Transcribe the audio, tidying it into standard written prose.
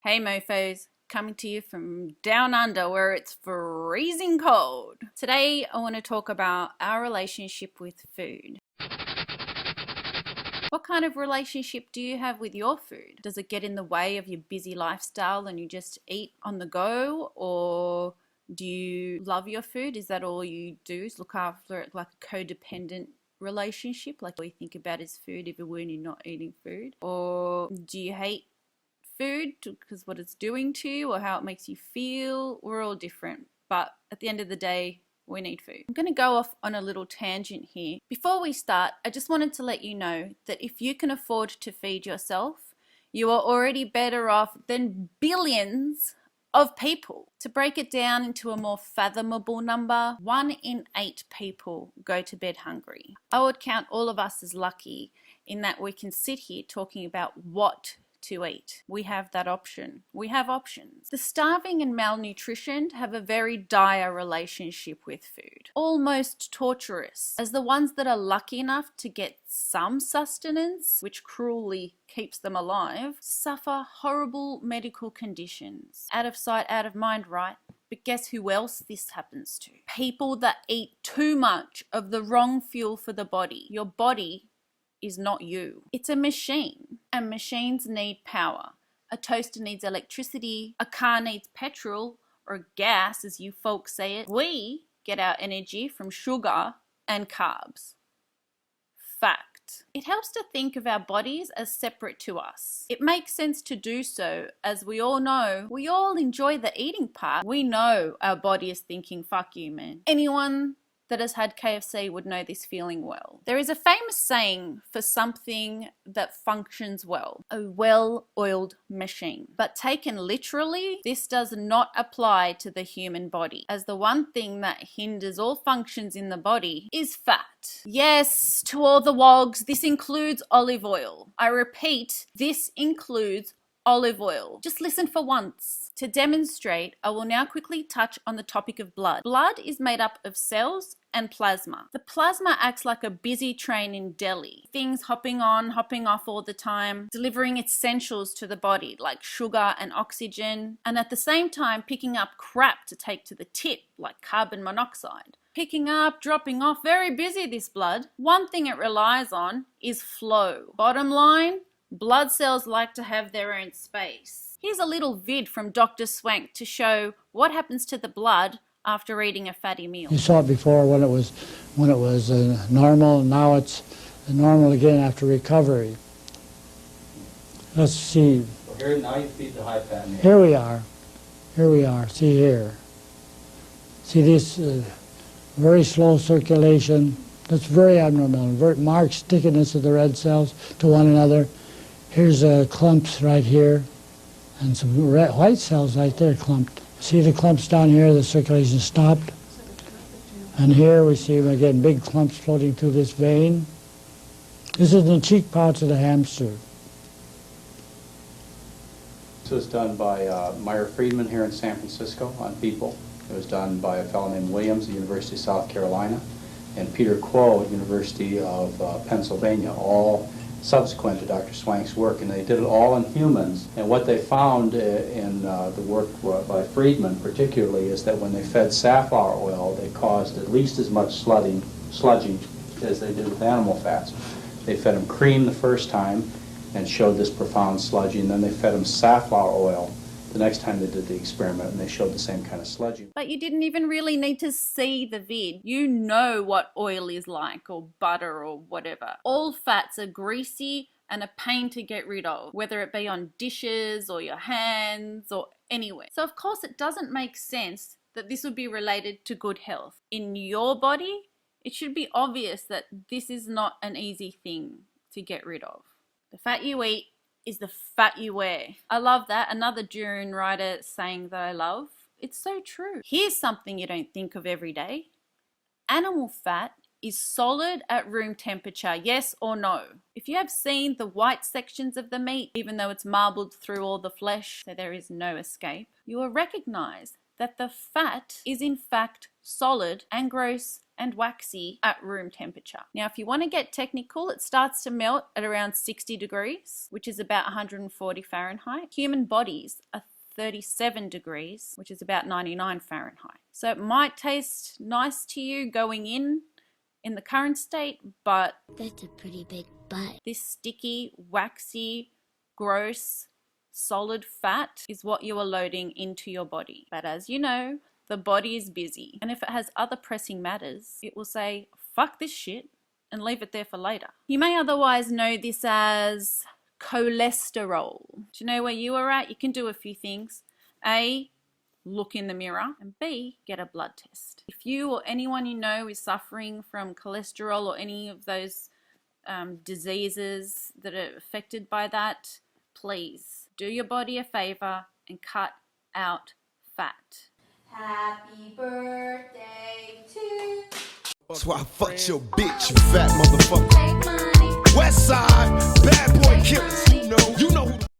Hey mofos, coming to you from down under where it's freezing cold. Today I want to talk about our relationship with food. What kind of relationship do you have with your food? Does it get in the way of your busy lifestyle and you just eat on the go? Or do you love your food? Is that all you do, is look after it like a codependent relationship? Like all you think about is food even when you're not eating food? Or do you hate food because what it's doing to you or how it makes you feel? We're all different, but at the end of the day, we need food. I'm going to go off on a little tangent here. Before we start, I just wanted to let you know that if you can afford to feed yourself, you are already better off than billions of people. To break it down into a more fathomable number, 1 in 8 people go to bed hungry. I would count all of us as lucky in that we can sit here talking about what to eat. We have that option. We have options. The starving and malnutritioned have a very dire relationship with food, almost torturous, as the ones that are lucky enough to get some sustenance, which cruelly keeps them alive, suffer horrible medical conditions. Out of sight, out of mind, right? But guess who else this happens to? People that eat too much of the wrong fuel for the body. Your body is not you. It's a machine, and machines need power. A toaster needs electricity, a car needs petrol or gas, as you folks say it. We get our energy from sugar and carbs. Fact. It helps to think of our bodies as separate to us. It makes sense to do so, as we all know, we all enjoy the eating part. We know our body is thinking, fuck you, man. Anyone that has had KFC would know this feeling well. There is a famous saying for something that functions well: a well-oiled machine. But taken literally, this does not apply to the human body, as the one thing that hinders all functions in the body is fat. Yes, to all the wogs, this includes olive oil. I repeat, this includes olive oil. Just listen for once. To demonstrate, I will now quickly touch on the topic of blood. Blood is made up of cells and plasma. The plasma acts like a busy train in Delhi. Things hopping on, hopping off all the time, delivering essentials to the body like sugar and oxygen, and at the same time picking up crap to take to the tip like carbon monoxide. Picking up, dropping off, very busy this blood. One thing it relies on is flow. Bottom line, blood cells like to have their own space. Here's a little vid from Dr Swank to show what happens to the blood after eating a fatty meal. You saw it before when it was normal, and now it's normal again after recovery. Let's see. Well, here now you feed the high fat meal. Here we are. Here we are. See here. See this very slow circulation. That's very abnormal. Very marked stickiness of the red cells to one another. Here's clumps right here, and some red, white cells right there clumped. See the clumps down here, the circulation stopped. And here we see again big clumps floating through this vein. This is the cheek pouch of the hamster. This was done by Meyer Friedman here in San Francisco on people. It was done by a fellow named Williams at the University of South Carolina and Peter Quo at the University of Pennsylvania, all subsequent to Dr. Swank's work, and they did it all in humans. And what they found in the work by Friedman particularly is that when they fed safflower oil, they caused at least as much sludging as they did with animal fats. They fed them cream the first time and showed this profound sludging, and then they fed them safflower oil the next time they did the experiment, and they showed the same kind of sludging. But you didn't even really need to see the vid. You know what oil is like, or butter, or whatever. All fats are greasy and a pain to get rid of, whether it be on dishes or your hands or anywhere. So of course it doesn't make sense that this would be related to good health. In your body, it should be obvious that this is not an easy thing to get rid of. The fat you eat is the fat you wear. I love that. Another Dune writer saying that I love. It's so true. Here's something you don't think of every day. Animal fat is solid at room temperature, yes or no? If you have seen the white sections of the meat, even though it's marbled through all the flesh, so there is no escape, you will recognize that the fat is in fact solid and gross and waxy at room temperature. Now, if you want to get technical, it starts to melt at around 60 degrees, which is about 140 Fahrenheit. Human bodies are 37 degrees, which is about 99 Fahrenheit. So it might taste nice to you going in the current state, but that's a pretty big butt. This sticky, waxy, gross, solid fat is what you are loading into your body. But as you know, the body is busy, and if it has other pressing matters, it will say, fuck this shit, and leave it there for later. You may otherwise know this as cholesterol. Do you know where you are at? You can do a few things. A, look in the mirror, and B, get a blood test. If you or anyone you know is suffering from cholesterol or any of those diseases that are affected by that, please do your body a favor and cut out fat. Happy birthday to you. That's why I fucked your bitch, you fat motherfucker. Take money. West side, bad boy killers. You know who